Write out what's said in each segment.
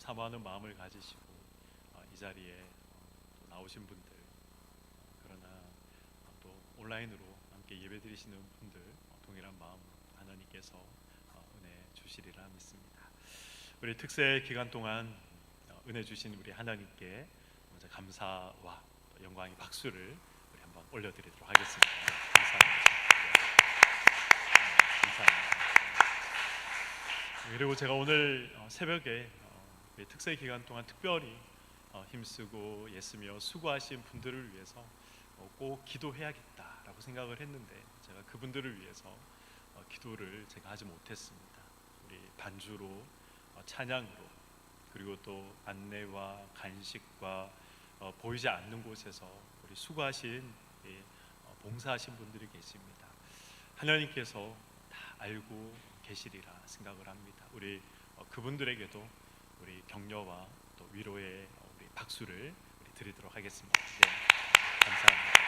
사모하는 마음을 가지시고 이 자리에 또 나오신 분들, 그러나 또 온라인으로 함께 예배드리시는 분들, 동일한 마음으로 하나님께서 은혜 주시리라 믿습니다. 우리 특세 기간 동안 은혜 주신 우리 하나님께 먼저 감사와 영광의 박수를 우리 한번 올려드리도록 하겠습니다. 감사합니다. 감사합니다. 그리고 제가 오늘 새벽에 특세 기간 동안 특별히 힘쓰고 애쓰며 수고하신 분들을 위해서 꼭 기도해야겠다라고 생각을 했는데, 제가 그분들을 위해서 기도를 제가 하지 못했습니다. 우리 반주로, 찬양으로, 그리고 또 안내와 간식과 보이지 않는 곳에서 우리 수고하신 봉사하신 분들이 계십니다. 하나님께서 다 알고 계시리라 생각을 합니다. 우리 그분들에게도 우리 격려와 또 위로의 우리 박수를 우리 드리도록 하겠습니다. 네, 감사합니다.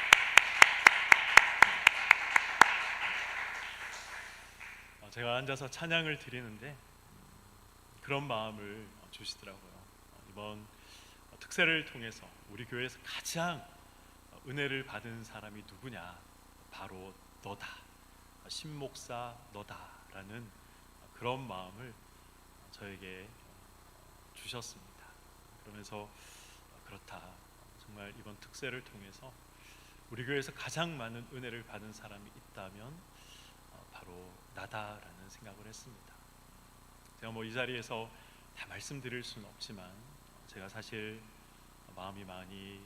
제가 앉아서 찬양을 드리는데 그런 마음을 주시더라고요. 이번 특세를 통해서 우리 교회에서 가장 은혜를 받은 사람이 누구냐? 바로 너다, 신목사 너다라는 그런 마음을 저에게 주셨습니다. 그러면서 그렇다, 정말 이번 특세를 통해서 우리 교회에서 가장 많은 은혜를 받은 사람이 있다면 바로 나다라는 생각을 했습니다. 제가 이 자리에서 다 말씀드릴 수는 없지만 제가 사실 마음이 많이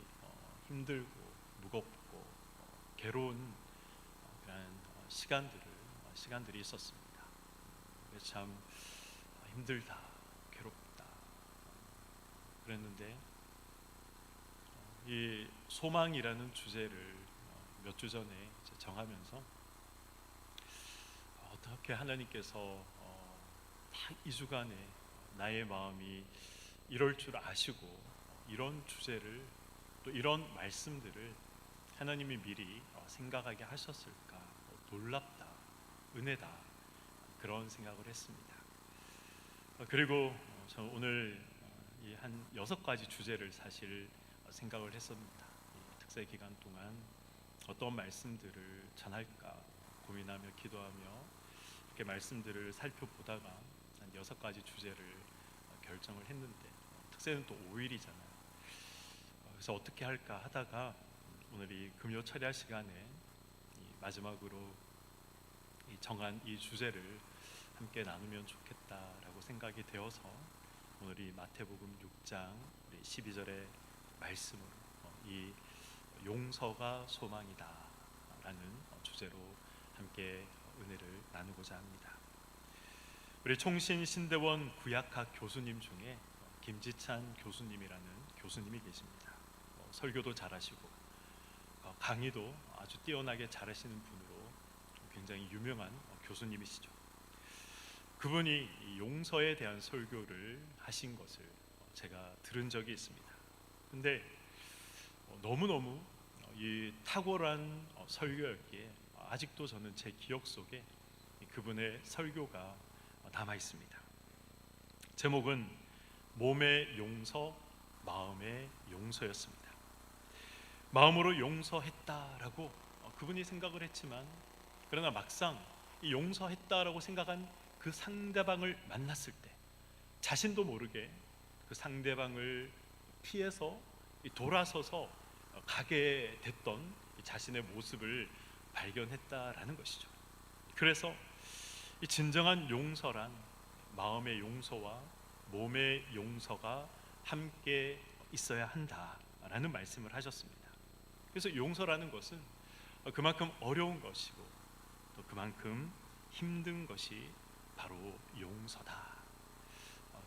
힘들고 무겁고 괴로운 그런 시간들이 있었습니다. 그래서 참 힘들다, 괴롭다 그랬는데, 이 소망이라는 주제를 몇 주 전에 정하면서 어떻게 하나님께서 딱 2주간에 나의 마음이 이럴 줄 아시고 이런 주제를, 또 이런 말씀들을 하나님이 미리 생각하게 하셨을까, 놀랍다, 은혜다, 그런 생각을 했습니다. 그리고 저는 오늘 이 한 6가지 주제를 사실 생각을 했습니다. 특세 기간 동안 어떤 말씀들을 전할까 고민하며 기도하며 이렇게 말씀들을 살펴보다가 한 6가지 주제를 결정을 했는데, 특세는 또 5일이잖아요. 그래서 어떻게 할까 하다가 오늘 이 금요 철야 시간에 마지막으로 정한 이 주제를 함께 나누면 좋겠다라고 생각이 되어서 오늘 이 마태복음 6장 12절의 말씀으로 이 용서가 소망이다 라는 주제로 함께 은혜를 나누고자 합니다. 우리 총신신대원 구약학 교수님 중에 김지찬 교수님이라는 교수님이 계십니다. 설교도 잘하시고 강의도 아주 뛰어나게 잘하시는 분으로 굉장히 유명한 교수님이시죠. 그분이 이 용서에 대한 설교를 하신 것을 제가 들은 적이 있습니다. 근데 너무너무 이 탁월한 설교였기에 아직도 저는 제 기억 속에 그분의 설교가 남아 있습니다. 제목은 몸의 용서, 마음의 용서였습니다. 마음으로 용서했다라고 그분이 생각을 했지만, 그러나 막상 이 용서했다라고 생각한 그 상대방을 만났을 때 자신도 모르게 그 상대방을 피해서 돌아서서 가게 됐던 자신의 모습을 발견했다라는 것이죠. 그래서 이 진정한 용서란 마음의 용서와 몸의 용서가 함께 있어야 한다라는 말씀을 하셨습니다. 그래서 용서라는 것은 그만큼 어려운 것이고 또 그만큼 힘든 것이 바로 용서다,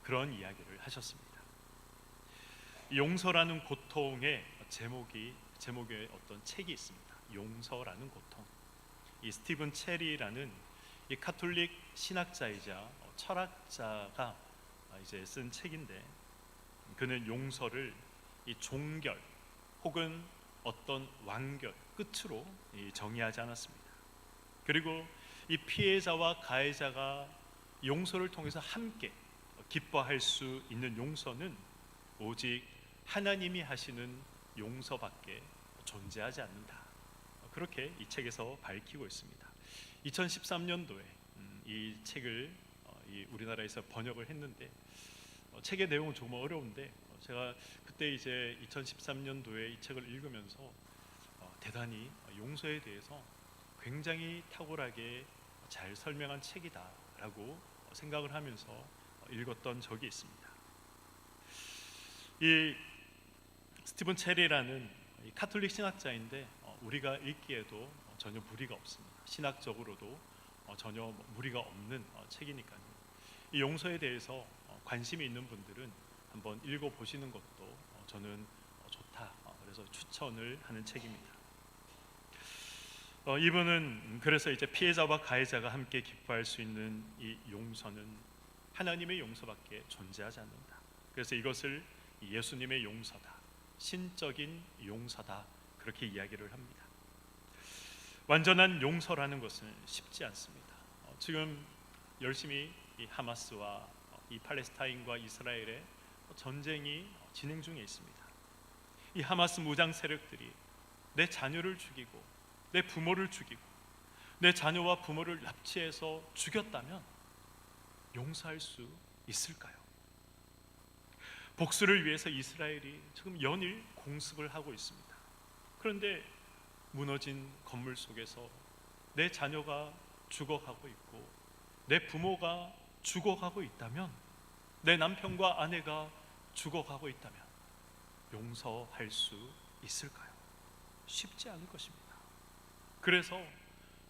그런 이야기를 하셨습니다. 용서라는 고통의 제목의 어떤 책이 있습니다. 용서라는 고통. 이 스티븐 체리라는 이 카톨릭 신학자이자 철학자가 이제 쓴 책인데, 그는 용서를 이 종결 혹은 어떤 완결, 끝으로 정의하지 않았습니다. 그리고 이 피해자와 가해자가 용서를 통해서 함께 기뻐할 수 있는 용서는 오직 하나님이 하시는 용서밖에 존재하지 않는다. 그렇게 이 책에서 밝히고 있습니다. 2013년도에 이 책을 우리나라에서 번역을 했는데 책의 내용은 조금 어려운데 제가 그때 이제 2013년도에 이 책을 읽으면서 대단히 용서에 대해서 굉장히 탁월하게 잘 설명한 책이다라고 생각을 하면서 읽었던 적이 있습니다. 이 스티븐 체리라는 카톨릭 신학자인데 우리가 읽기에도 전혀 무리가 없습니다. 신학적으로도 전혀 무리가 없는 책이니까요. 이 용서에 대해서 관심이 있는 분들은 한번 읽어보시는 것도 저는 좋다. 그래서 추천을 하는 책입니다. 이분은 그래서 이제 피해자와 가해자가 함께 기뻐할 수 있는 이 용서는 하나님의 용서밖에 존재하지 않는다. 그래서 이것을 예수님의 용서다, 신적인 용서다, 그렇게 이야기를 합니다. 완전한 용서라는 것은 쉽지 않습니다. 지금 열심히 이 하마스와 이 팔레스타인과 이스라엘의 전쟁이 진행 중에 있습니다. 이 하마스 무장 세력들이 내 자녀를 죽이고 내 부모를 죽이고 내 자녀와 부모를 납치해서 죽였다면 용서할 수 있을까요? 복수를 위해서 이스라엘이 지금 연일 공습을 하고 있습니다. 그런데 무너진 건물 속에서 내 자녀가 죽어가고 있고 내 부모가 죽어가고 있다면, 내 남편과 아내가 죽어가고 있다면 용서할 수 있을까요? 쉽지 않을 것입니다. 그래서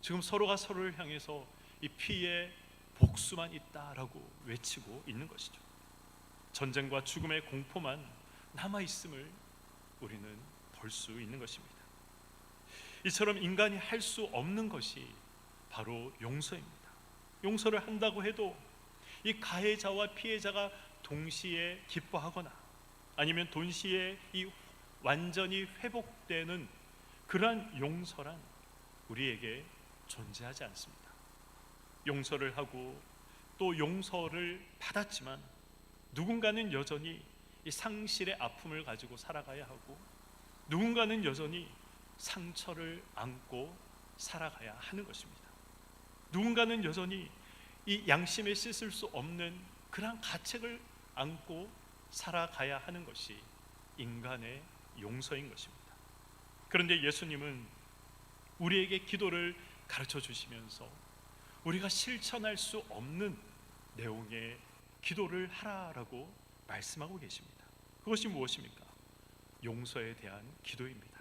지금 서로가 서로를 향해서 이 피의 복수만 있다라고 외치고 있는 것이죠. 전쟁과 죽음의 공포만 남아있음을 우리는 볼 수 있는 것입니다. 이처럼 인간이 할 수 없는 것이 바로 용서입니다. 용서를 한다고 해도 이 가해자와 피해자가 동시에 기뻐하거나 아니면 동시에 이 완전히 회복되는 그러한 용서란 우리에게 존재하지 않습니다. 용서를 하고 또 용서를 받았지만 누군가는 여전히 이 상실의 아픔을 가지고 살아가야 하고 누군가는 여전히 상처를 안고 살아가야 하는 것입니다. 누군가는 여전히 이 양심에 씻을 수 없는 그러한 가책을 안고 살아가야 하는 것이 인간의 용서인 것입니다. 그런데 예수님은 우리에게 기도를 가르쳐 주시면서 우리가 실천할 수 없는 내용의 기도를 하라라고 말씀하고 계십니다. 그것이 무엇입니까? 용서에 대한 기도입니다.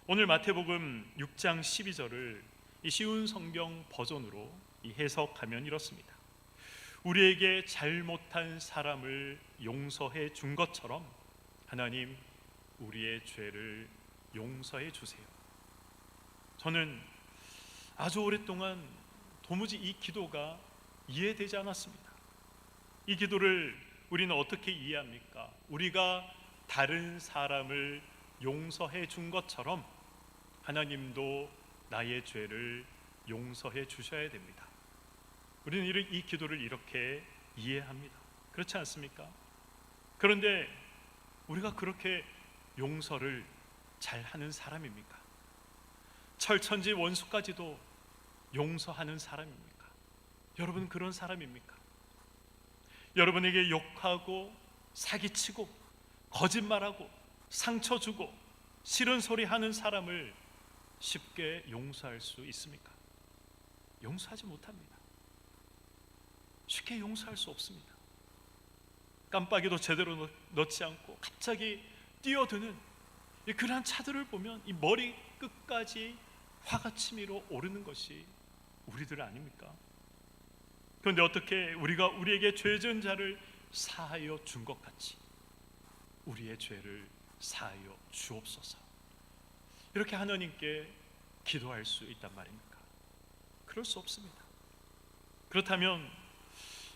오늘 마태복음 6장 12절을 이 쉬운 성경 버전으로 해석하면 이렇습니다. 우리에게 잘못한 사람을 용서해 준 것처럼 하나님 우리의 죄를 용서해 주세요. 저는 아주 오랫동안 도무지 이 기도가 이해되지 않았습니다. 이 기도를 우리는 어떻게 이해합니까? 우리가 다른 사람을 용서해 준 것처럼 하나님도 나의 죄를 용서해 주셔야 됩니다. 우리는 이 기도를 이렇게 이해합니다. 그렇지 않습니까? 그런데 우리가 그렇게 용서를 잘하는 사람입니까? 철천지 원수까지도 용서하는 사람입니까? 여러분 그런 사람입니까? 여러분에게 욕하고 사기치고 거짓말하고 상처 주고 싫은 소리 하는 사람을 쉽게 용서할 수 있습니까? 용서하지 못합니다. 쉽게 용서할 수 없습니다. 깜빡이도 제대로 넣지 않고 갑자기 뛰어드는 그러한 차들을 보면 이 머리 끝까지 화가 치밀어 오르는 것이 우리들 아닙니까? 그런데 어떻게 우리가 우리에게 죄 지은 자를 사하여 준 것 같이 우리의 죄를 사하여 주옵소서, 이렇게 하나님께 기도할 수 있단 말입니까? 그럴 수 없습니다. 그렇다면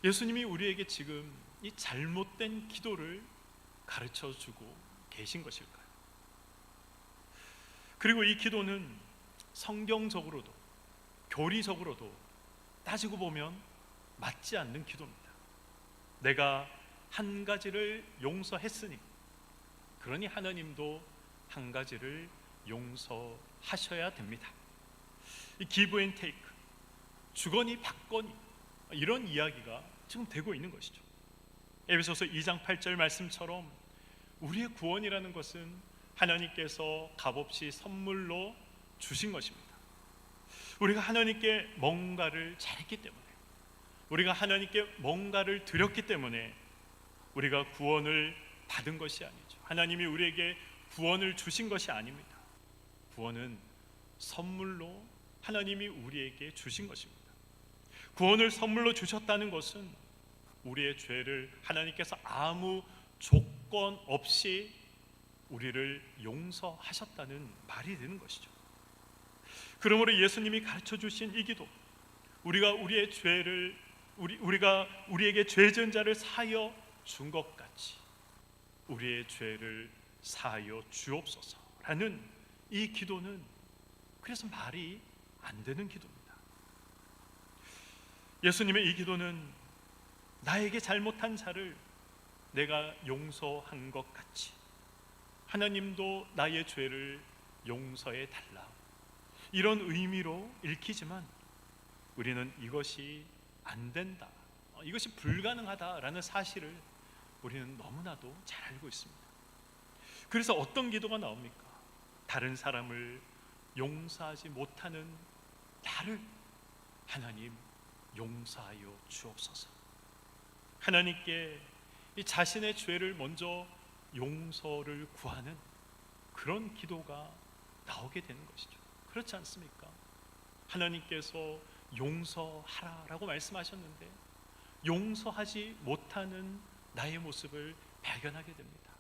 예수님이 우리에게 지금 이 잘못된 기도를 가르쳐 주고 계신 것일까요? 그리고 이 기도는 성경적으로도 교리적으로도 따지고 보면 맞지 않는 기도입니다. 내가 한 가지를 용서했으니 그러니 하나님도 한 가지를 용서하셔야 됩니다. 이 기브 앤 테이크, 주거니 받거니, 이런 이야기가 지금 되고 있는 것이죠. 에베소서 2장 8절 말씀처럼 우리의 구원이라는 것은 하나님께서 값없이 선물로 주신 것입니다. 우리가 하나님께 뭔가를 잘했기 때문에, 우리가 하나님께 뭔가를 드렸기 때문에 우리가 구원을 받은 것이 아니죠. 하나님이 우리에게 구원을 주신 것이 아닙니다. 구원은 선물로 하나님이 우리에게 주신 것입니다. 구원을 선물로 주셨다는 것은 우리의 죄를 하나님께서 아무 조건 없이 우리를 용서하셨다는 말이 되는 것이죠. 그러므로 예수님이 가르쳐 주신 이 기도, 우리가 우리의 죄를 우리가 우리에게 죄 지은 자를 사하여 준 것 같이 우리의 죄를 사하여 주옵소서라는 이 기도는 그래서 말이 안 되는 기도입니다. 예수님의 이 기도는 나에게 잘못한 자를 내가 용서한 것 같이 하나님도 나의 죄를 용서해 달라, 이런 의미로 읽히지만 우리는 이것이 안 된다, 이것이 불가능하다라는 사실을 우리는 너무나도 잘 알고 있습니다. 그래서 어떤 기도가 나옵니까? 다른 사람을 용서하지 못하는 나를 하나님 용서하여 주옵소서. 하나님께 이 자신의 죄를 먼저 용서를 구하는 그런 기도가 나오게 되는 것이죠. 그렇지 않습니까? 하나님께서 용서하라라고 말씀하셨는데 용서하지 못하는 나의 모습을 발견하게 됩니다.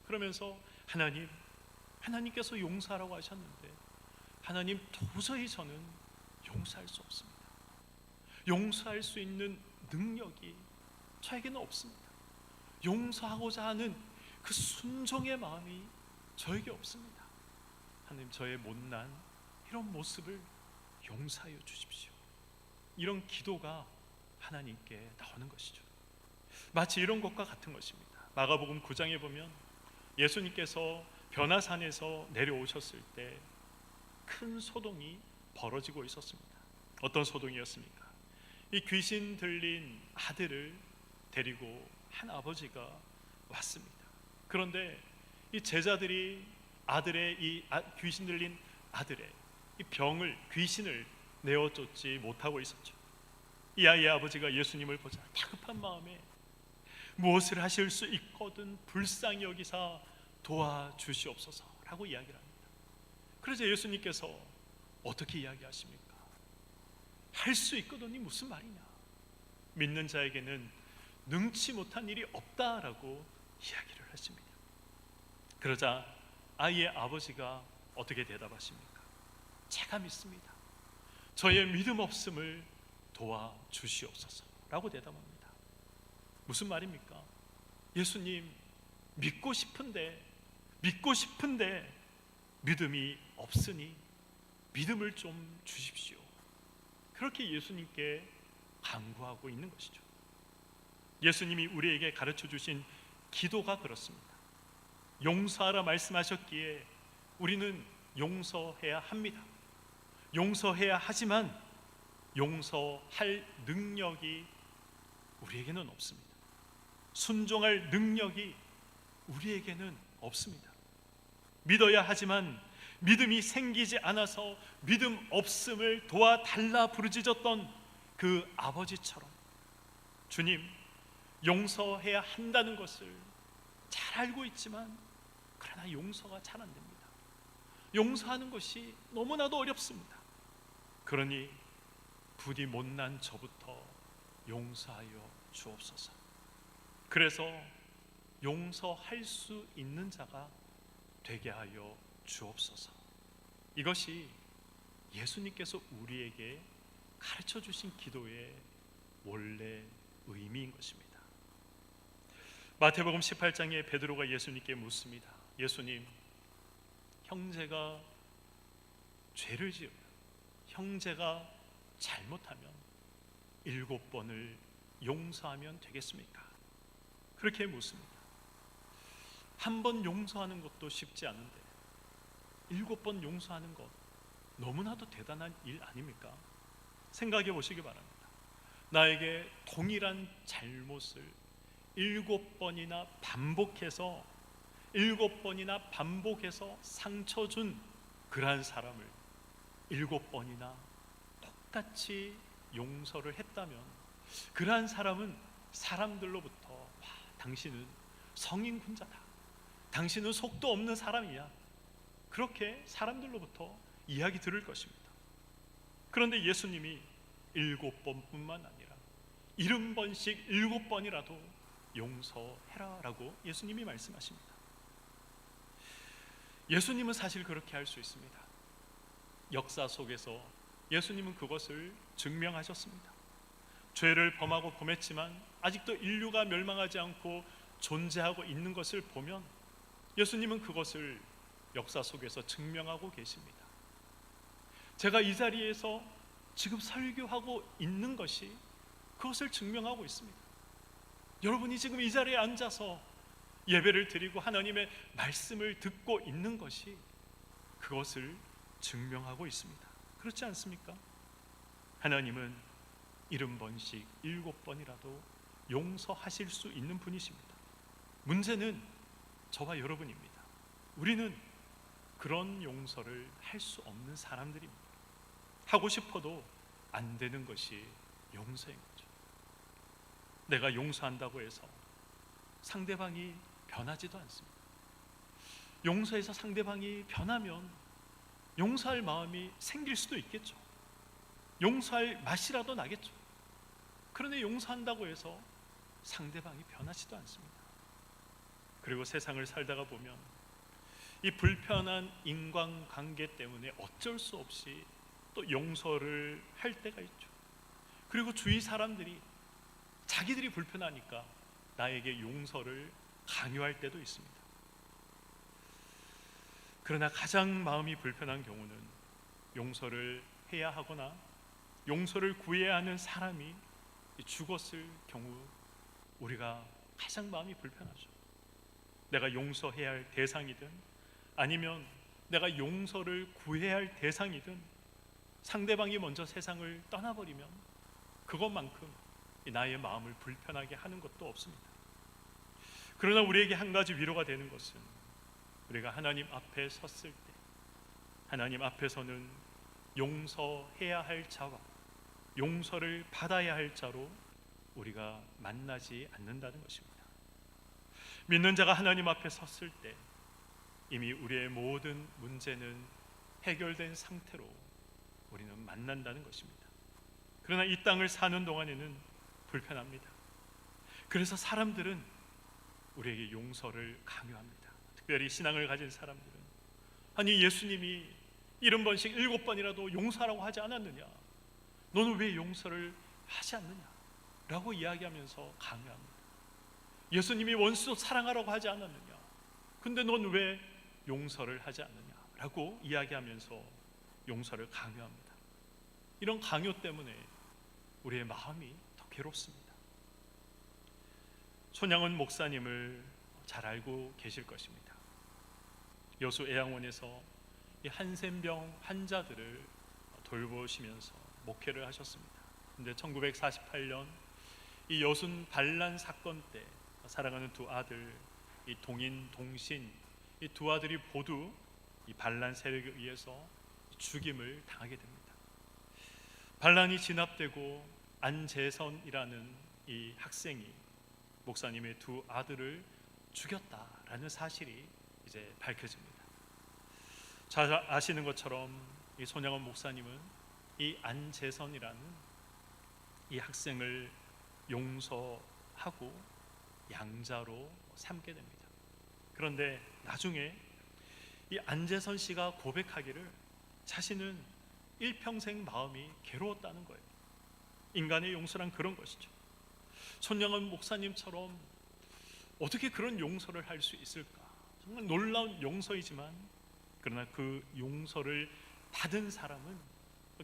그러면서 하나님께서 용서하라고 하셨는데 하나님, 도저히 저는 용서할 수 없습니다. 용서할 수 있는 능력이 저에게는 없습니다. 용서하고자 하는 그 순종의 마음이 저에게 없습니다. 하나님, 저의 못난 이런 모습을 용서하여 주십시오. 이런 기도가 하나님께 나오는 것이죠. 마치 이런 것과 같은 것입니다. 마가복음 9장에 보면 예수님께서 변화산에서 내려오셨을 때 큰 소동이 벌어지고 있었습니다. 어떤 소동이었습니까? 이 귀신 들린 아들을 데리고 한 아버지가 왔습니다. 그런데 이 제자들이 아들의 귀신 들린 아들의 이 귀신을 내어쫓지 못하고 있었죠. 이 아이의 아버지가 예수님을 보자 다급한 마음에 무엇을 하실 수 있거든 불쌍히 여기사 도와주시옵소서라고 이야기를 합니다. 그래서 예수님께서 어떻게 이야기하십니까? 할 수 있거든이 무슨 말이냐? 믿는 자에게는 능치 못한 일이 없다라고 이야기를 하십니다. 그러자 아이의 아버지가 어떻게 대답하십니까? 제가 믿습니다. 저의 믿음 없음을 도와주시옵소서라고 대답합니다. 무슨 말입니까? 예수님, 믿고 싶은데 믿음이 없으니 믿음을 좀 주십시오. 그렇게 예수님께 간구하고 있는 것이죠. 예수님이 우리에게 가르쳐 주신 기도가 그렇습니다. 용서하라 말씀하셨기에 우리는 용서해야 합니다. 용서해야 하지만 용서할 능력이 우리에게는 없습니다. 순종할 능력이 우리에게는 없습니다. 믿어야 하지만 믿음이 생기지 않아서 믿음 없음을 도와달라 부르짖었던 그 아버지처럼 주님, 용서해야 한다는 것을 잘 알고 있지만 그러나 용서가 잘 안 됩니다. 용서하는 것이 너무나도 어렵습니다. 그러니 부디 못난 저부터 용서하여 주옵소서. 그래서 용서할 수 있는 자가 되게 하여 주옵소서. 이것이 예수님께서 우리에게 가르쳐 주신 기도의 원래 의미인 것입니다. 마태복음 18장에 베드로가 예수님께 묻습니다. 예수님, 형제가 죄를 지으면, 형제가 잘못하면 7번을 용서하면 되겠습니까? 그렇게 묻습니다. 한 번 용서하는 것도 쉽지 않은데 7번 용서하는 것 너무나도 대단한 일 아닙니까? 생각해 보시기 바랍니다. 나에게 동일한 잘못을 7번이나 반복해서 상처 준 그러한 사람을 7번이나 똑같이 용서를 했다면 그러한 사람은 사람들로부터 당신은 성인군자다, 당신은 속도 없는 사람이야, 그렇게 사람들로부터 이야기 들을 것입니다. 그런데 예수님이 7번뿐만 아니라 70번씩 7번이라도 용서해라 라고 예수님이 말씀하십니다. 예수님은 사실 그렇게 할 수 있습니다. 역사 속에서 예수님은 그것을 증명하셨습니다. 죄를 범하고 범했지만 아직도 인류가 멸망하지 않고 존재하고 있는 것을 보면 예수님은 그것을 역사 속에서 증명하고 계십니다. 제가 이 자리에서 지금 설교하고 있는 것이 그것을 증명하고 있습니다. 여러분이 지금 이 자리에 앉아서 예배를 드리고 하나님의 말씀을 듣고 있는 것이 그것을 증명하고 있습니다. 그렇지 않습니까? 하나님은 70번씩 7번이라도 용서하실 수 있는 분이십니다. 문제는 저와 여러분입니다. 우리는 그런 용서를 할 수 없는 사람들입니다. 하고 싶어도 안 되는 것이 용서인 거죠. 내가 용서한다고 해서 상대방이 변하지도 않습니다. 용서해서 상대방이 변하면 용서할 마음이 생길 수도 있겠죠. 용서할 맛이라도 나겠죠. 그런데 용서한다고 해서 상대방이 변하지도 않습니다. 그리고 세상을 살다가 보면 이 불편한 인간관계 때문에 어쩔 수 없이 또 용서를 할 때가 있죠. 그리고 주위 사람들이 자기들이 불편하니까 나에게 용서를 강요할 때도 있습니다. 그러나 가장 마음이 불편한 경우는 용서를 해야 하거나 용서를 구해야 하는 사람이 죽었을 경우 우리가 가장 마음이 불편하죠. 내가 용서해야 할 대상이든 아니면 내가 용서를 구해야 할 대상이든 상대방이 먼저 세상을 떠나버리면 그것만큼 나의 마음을 불편하게 하는 것도 없습니다. 그러나 우리에게 한 가지 위로가 되는 것은 우리가 하나님 앞에 섰을 때 하나님 앞에서는 용서해야 할 자와 용서를 받아야 할 자로 우리가 만나지 않는다는 것입니다. 믿는 자가 하나님 앞에 섰을 때 이미 우리의 모든 문제는 해결된 상태로 우리는 만난다는 것입니다. 그러나 이 땅을 사는 동안에는 불편합니다. 그래서 사람들은 우리에게 용서를 강요합니다. 특별히 신앙을 가진 사람들은 아니 예수님이 70번씩 7번이라도 용서하라고 하지 않았느냐, 너는 왜 용서를 하지 않느냐 라고 이야기하면서 강요합니다. 예수님이 원수 사랑하라고 하지 않았느냐, 근데 넌 왜 용서를 하지 않느냐 라고 이야기하면서 용서를 강요합니다. 이런 강요 때문에 우리의 마음이 더 괴롭습니다. 손양원 목사님을 잘 알고 계실 것입니다. 여수 애양원에서 이 한센병 환자들을 돌보시면서 목회를 하셨습니다. 근데 1948년 이 여순 반란 사건 때 사랑하는 두 아들, 이 동인, 동신, 이 두 아들이 모두 이 반란 세력에 의해서 죽임을 당하게 됩니다. 반란이 진압되고 안재선이라는 이 학생이 목사님의 두 아들을 죽였다라는 사실이 이제 밝혀집니다. 잘 아시는 것처럼 이 손양원 목사님은 이 안재선이라는 이 학생을 용서하고 양자로 삼게 됩니다. 그런데 나중에 이 안재선 씨가 고백하기를 자신은 일평생 마음이 괴로웠다는 거예요. 인간의 용서란 그런 것이죠. 손양원 목사님처럼 어떻게 그런 용서를 할 수 있을까? 정말 놀라운 용서이지만 그러나 그 용서를 받은 사람은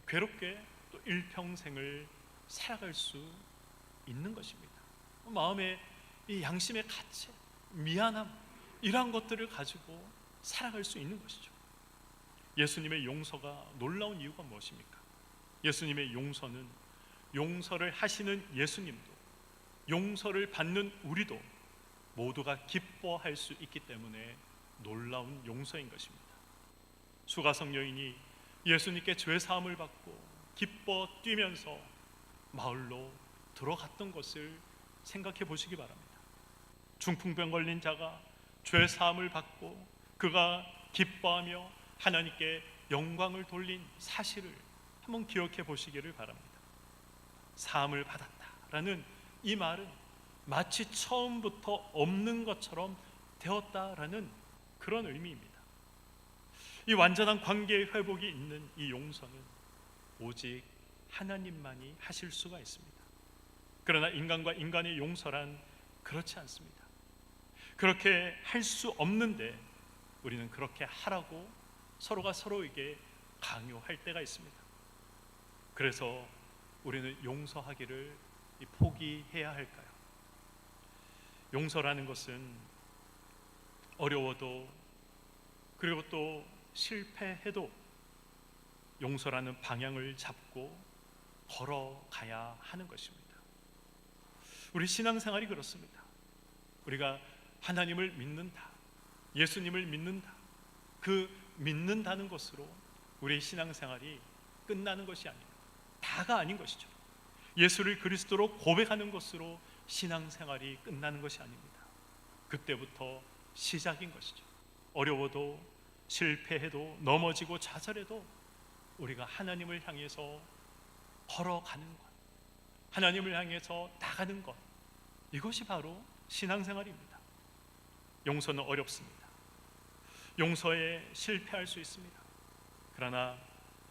괴롭게 또 일평생을 살아갈 수 있는 것입니다. 마음에 이 양심의 가책, 미안함, 이러한 것들을 가지고 살아갈 수 있는 것이죠. 예수님의 용서가 놀라운 이유가 무엇입니까? 예수님의 용서는 용서를 하시는 예수님도, 용서를 받는 우리도 모두가 기뻐할 수 있기 때문에 놀라운 용서인 것입니다. 수가성 여인이 예수님께 죄 사함을 받고 기뻐 뛰면서 마을로 들어갔던 것을 생각해 보시기 바랍니다. 중풍병 걸린 자가 죄 사함을 받고 그가 기뻐하며 하나님께 영광을 돌린 사실을 한번 기억해 보시기를 바랍니다. 사함을 받았다라는 이 말은 마치 처음부터 없는 것처럼 되었다라는 그런 의미입니다. 이 완전한 관계의 회복이 있는 이 용서는 오직 하나님만이 하실 수가 있습니다. 그러나 인간과 인간의 용서란 그렇지 않습니다. 그렇게 할 수 없는데 우리는 그렇게 하라고 서로가 서로에게 강요할 때가 있습니다. 그래서 우리는 용서하기를 포기해야 할까요? 용서라는 것은 어려워도, 그리고 또 실패해도 용서라는 방향을 잡고 걸어가야 하는 것입니다. 우리 신앙생활이 그렇습니다. 우리가 하나님을 믿는다, 예수님을 믿는다, 그 믿는다는 것으로 우리의 신앙생활이 끝나는 것이 아닙니다. 다가 아닌 것이죠. 예수를 그리스도로 고백하는 것으로 신앙생활이 끝나는 것이 아닙니다. 그때부터 시작인 것이죠. 어려워도, 실패해도, 넘어지고 좌절해도 우리가 하나님을 향해서 걸어가는 것, 하나님을 향해서 나가는 것, 이것이 바로 신앙생활입니다. 용서는 어렵습니다. 용서에 실패할 수 있습니다. 그러나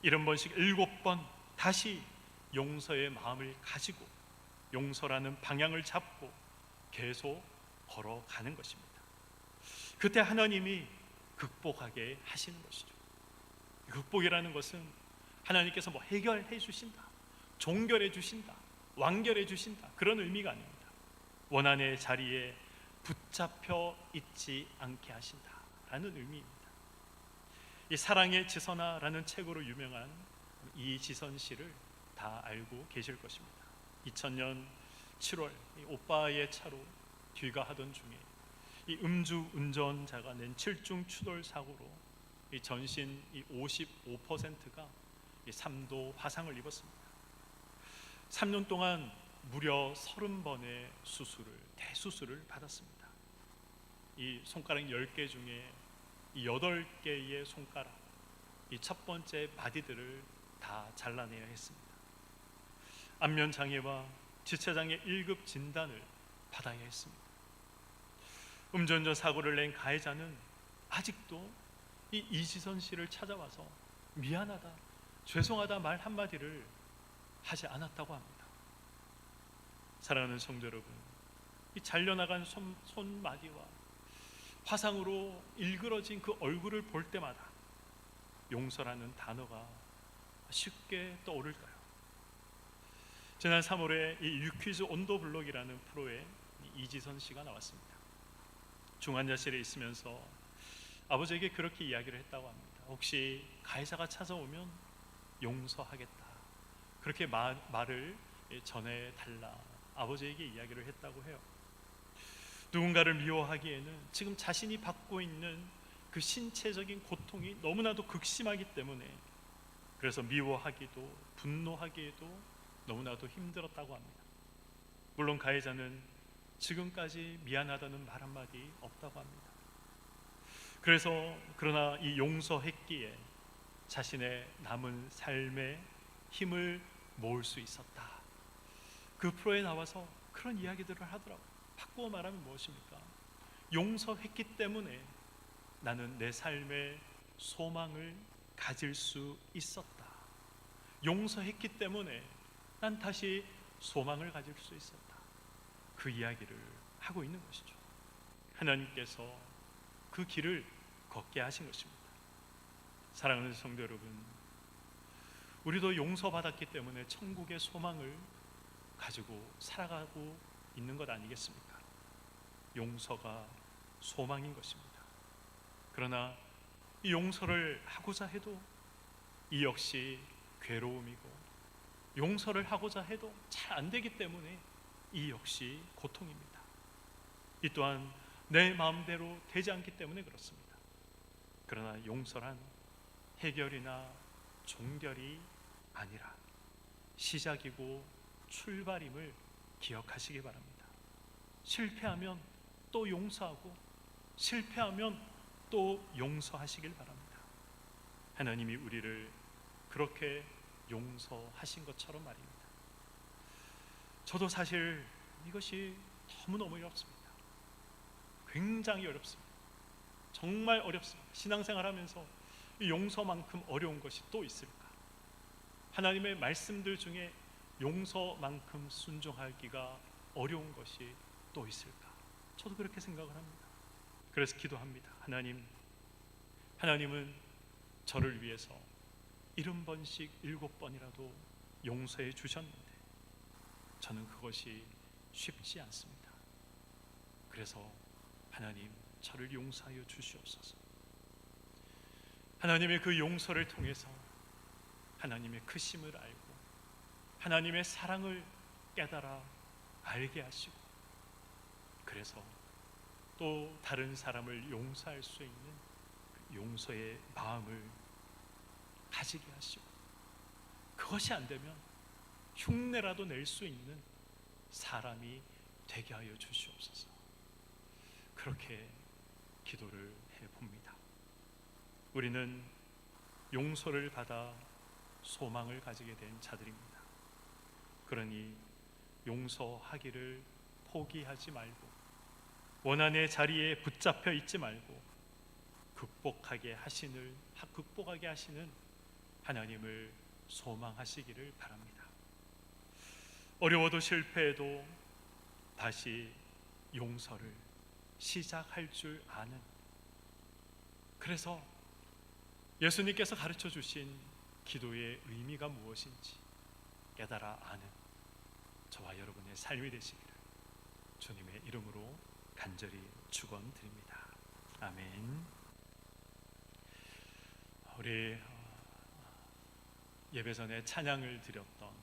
70번씩 7번 다시 용서의 마음을 가지고 용서라는 방향을 잡고 계속 걸어가는 것입니다. 그때 하나님이 극복하게 하시는 것이죠. 극복이라는 것은 하나님께서 뭐 해결해 주신다, 종결해 주신다, 완결해 주신다, 그런 의미가 아닙니다. 원한의 자리에 붙잡혀 있지 않게 하신다라는 의미입니다. 이 사랑의 지선아라는 책으로 유명한 이지선 씨를 다 알고 계실 것입니다. 2000년 7월 오빠의 차로 귀가하던 중에 이 음주 운전자가 낸 7중 추돌 사고로 이 전신 55%가 3도 화상을 입었습니다. 3년 동안 무려 30번의 대수술을 받았습니다. 이 손가락 10개 중에 이 8개의 손가락, 이 첫 번째 마디들을 다 잘라내야 했습니다. 안면 장애와 지체 장애 1급 진단을 받아야 했습니다. 음주운전 사고를 낸 가해자는 아직도 이 이지선 씨를 찾아와서 미안하다, 죄송하다 말 한마디를 하지 않았다고 합니다. 사랑하는 성도 여러분, 이 잘려나간 손마디와 화상으로 일그러진 그 얼굴을 볼 때마다 용서라는 단어가 쉽게 떠오를까요? 지난 3월에 이 유퀴즈 온도블록이라는 프로에 이지선 씨가 나왔습니다. 중환자실에 있으면서 아버지에게 그렇게 이야기를 했다고 합니다. 혹시 가해자가 찾아오면 용서하겠다, 그렇게 말을 전해달라, 아버지에게 이야기를 했다고 해요. 누군가를 미워하기에는 지금 자신이 받고 있는 그 신체적인 고통이 너무나도 극심하기 때문에, 그래서 미워하기도 분노하기에도 너무나도 힘들었다고 합니다. 물론 가해자는 지금까지 미안하다는 말 한마디 없다고 합니다. 그러나 이 용서했기에 자신의 남은 삶에 힘을 모을 수 있었다. 그 프로에 나와서 그런 이야기들을 하더라고요. 바꾸어 말하면 무엇입니까? 용서했기 때문에 나는 내 삶에 소망을 가질 수 있었다. 용서했기 때문에 난 다시 소망을 가질 수 있었다. 그 이야기를 하고 있는 것이죠. 하나님께서 그 길을 걷게 하신 것입니다. 사랑하는 성도 여러분, 우리도 용서받았기 때문에 천국의 소망을 가지고 살아가고 있는 것 아니겠습니까? 용서가 소망인 것입니다. 그러나 이 용서를 하고자 해도 이 역시 괴로움이고, 용서를 하고자 해도 잘 안 되기 때문에 이 역시 고통입니다. 이 또한 내 마음대로 되지 않기 때문에 그렇습니다. 그러나 용서란 해결이나 종결이 아니라 시작이고 출발임을 기억하시기 바랍니다. 실패하면 또 용서하고, 실패하면 또 용서하시길 바랍니다. 하나님이 우리를 그렇게 용서하신 것처럼 말입니다. 저도 사실 이것이 너무너무 어렵습니다. 굉장히 어렵습니다. 정말 어렵습니다. 신앙생활하면서 이 용서만큼 어려운 것이 또 있을까? 하나님의 말씀들 중에 용서만큼 순종하기가 어려운 것이 또 있을까? 저도 그렇게 생각을 합니다. 그래서 기도합니다. 하나님은 저를 위해서 70번씩 7번이라도 용서해 주셨는데 저는 그것이 쉽지 않습니다. 그래서 하나님, 저를 용서하여 주시옵소서. 하나님의 그 용서를 통해서 하나님의 크심을 알고 하나님의 사랑을 깨달아 알게 하시고, 그래서 또 다른 사람을 용서할 수 있는 그 용서의 마음을 가지게 하시고, 그것이 안 되면 흉내라도 낼 수 있는 사람이 되게 하여 주시옵소서. 그렇게 기도를 해봅니다. 우리는 용서를 받아 소망을 가지게 된 자들입니다. 그러니 용서하기를 포기하지 말고, 원한의 자리에 붙잡혀 있지 말고 극복하게 하시는 하나님을 소망하시기를 바랍니다. 어려워도 실패해도 다시 용서를 시작할 줄 아는, 그래서 예수님께서 가르쳐 주신 기도의 의미가 무엇인지 깨달아 아는 저와 여러분의 삶이 되시기를 주님의 이름으로 간절히 축원드립니다. 아멘. 우리 예배 전에 찬양을 드렸던